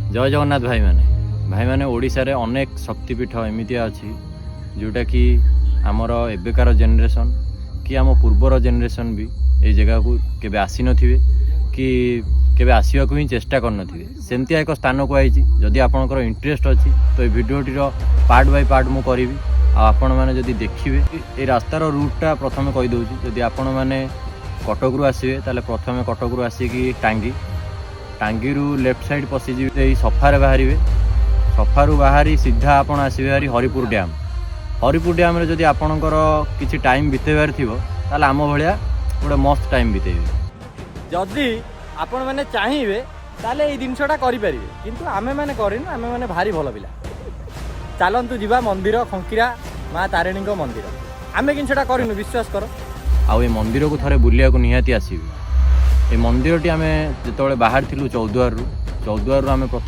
जय जगन्नाथ भाई मैंने ओडिशा रे अनेक शक्तिपीठ एमती अच्छी जोटा कि आमर एबेकार जेनेरेशन कि आम पूर्वर जेनेरेशन भी ये जगह को केबे आसी नथिबे कि केबे आसिया को ही चेष्टा कर नथिबे सेमती एक स्थान को आई जदि आपनकर इंटरेस्ट अच्छी तो ये भिडियोटीर पार्ट बाय पार्ट मु करी आपण मैंने जदि देखिए ये रास्तार रूटटा प्रथम कही दूँ जदि आपण मैंने कटक रु आसबे ताले प्रथम कटक रु आसिकी टांगी रु लेफ्ट साइड पशिजे सफारे बाहर सफारू बाहरी सीधा आपण आसबे हारी हरिपुर डैम रे जदि आपणकर किछि टाइम बितेबार थिबो ताले आम भलिया गोटे मस्त टाइम बितेबे जदि आपण मैंने चाहिए ताले ये जिनसटा करें किंतु आमे मैंने करें आमे मैंने भारी भल पिला चलतु जीवा मंदिर खंकीरा माँ तारिणी मंदिर आमे जिनसटा करूँ विश्वास कर आउ ये मंदिर को थरे बुलिया को निहाती आसबे ये मंदिर टी आम जो बाहर थिलु चौद्वार रु आम